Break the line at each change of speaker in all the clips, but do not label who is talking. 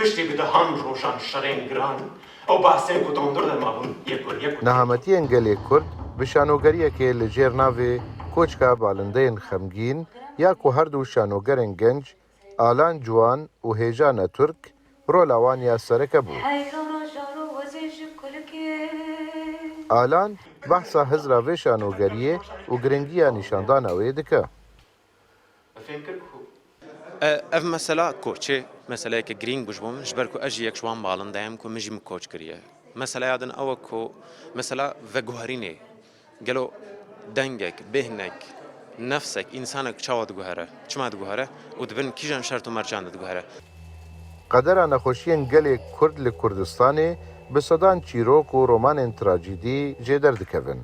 پشتی بده هەم ڕۆژان شەڕێن گران ئەو باسێن کوتۆندڕ دەمابوون یەک
نەهامەتیان گەلێک کورد بە شانۆگەریەکێ لە ژێر ناوێ کۆچکە باڵندەیەن خەمگین یاکو هەردوو شانۆگەرن گەنج ئالان جوان و هێژانە تورک ڕۆلاوانیا سەرەکە بوو. ئالان بەحسا هەزرا vê şanogeriyê û giringiya nîşandana wê dike.
Ev mesela koçê meseleyeke girîng bû ji bo min ji ber ku ez jî yek ji wan balindeyim ku min jî min koç kiriye. Meseleya din ew e ku mesela veguherînê gelo dengek, bêhnek, nefsek, însanek çawa diguhere, çima diguhere û dibin kîjan şert û mercan de diguhere.
Qedera nexweşiyên gelê Kurd li Kurdistanê bi sedan çîrok û romanên trajîdî jê derdikevin.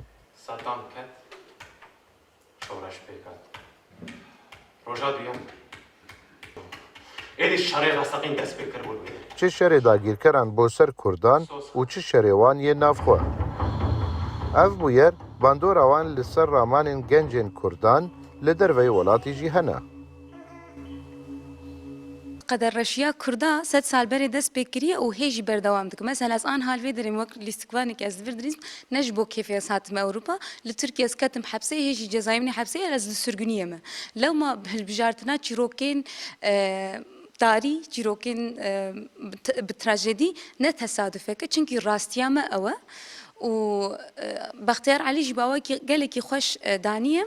سەدام کەت شۆڕەش پێکات ڕۆژا دوێم êdî şerê rastaqîn dest pê kir bû wê
Çi şerê dagîrkeran bo ser Kurdan û çi şerê wan yê navxwe. Ev bûyer bandora wan li ser ramanên gencên Kurdan li derveyê welatî jî hene.
قەدەڕەشیا کووردا 100 سال berê dest pê kiriye û hê jî berdewam dike. Mesela ez an halvê derêm wek lîstikvanekî ez vir dirîm ne ji bo kêfê ez hatim Ewropa li Tirkiye ez ketim hepsê hê jî cezayê min ê hepsê ez li sürgûniyê me. Lewma hilbijartina çîrokên tarî çîrokên bi trajedî ne tesadüfeke çünkü rastiya me ew e û Bextiyar Elî jî bawekî gelekî xweş daniye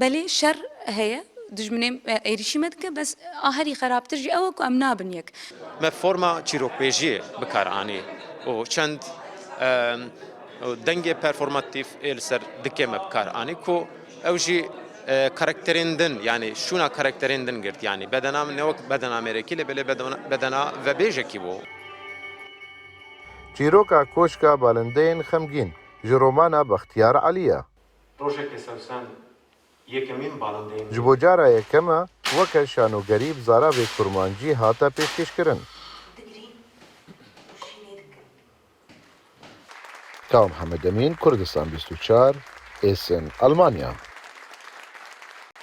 belê şer heye dijminê êrişî me dike bes a herî xerabtir jî ew e ku em nabin yek.
Me forma çîrokbêjiyê bikar anî û çend dengê performatîv ê li ser dikê me bikar anî ku ew jî karakterên din yani şûna karakterên din girt yani bedena min ne wek bedena Amerîkî lê belê bedena vebêjekî bû.
Çîroka koşka balindeyên xemgîn ji romana Bextiyar Elî ye.
ڕۆژێکی سەوسان یەکەمین باڵندەی
Ji bo cara yekeme weke şanogerî bi zaravê kurmancî hate pêşkêşkirin. Ka Mihemed Emîn, Kurdistan 24, Êsên Almanya.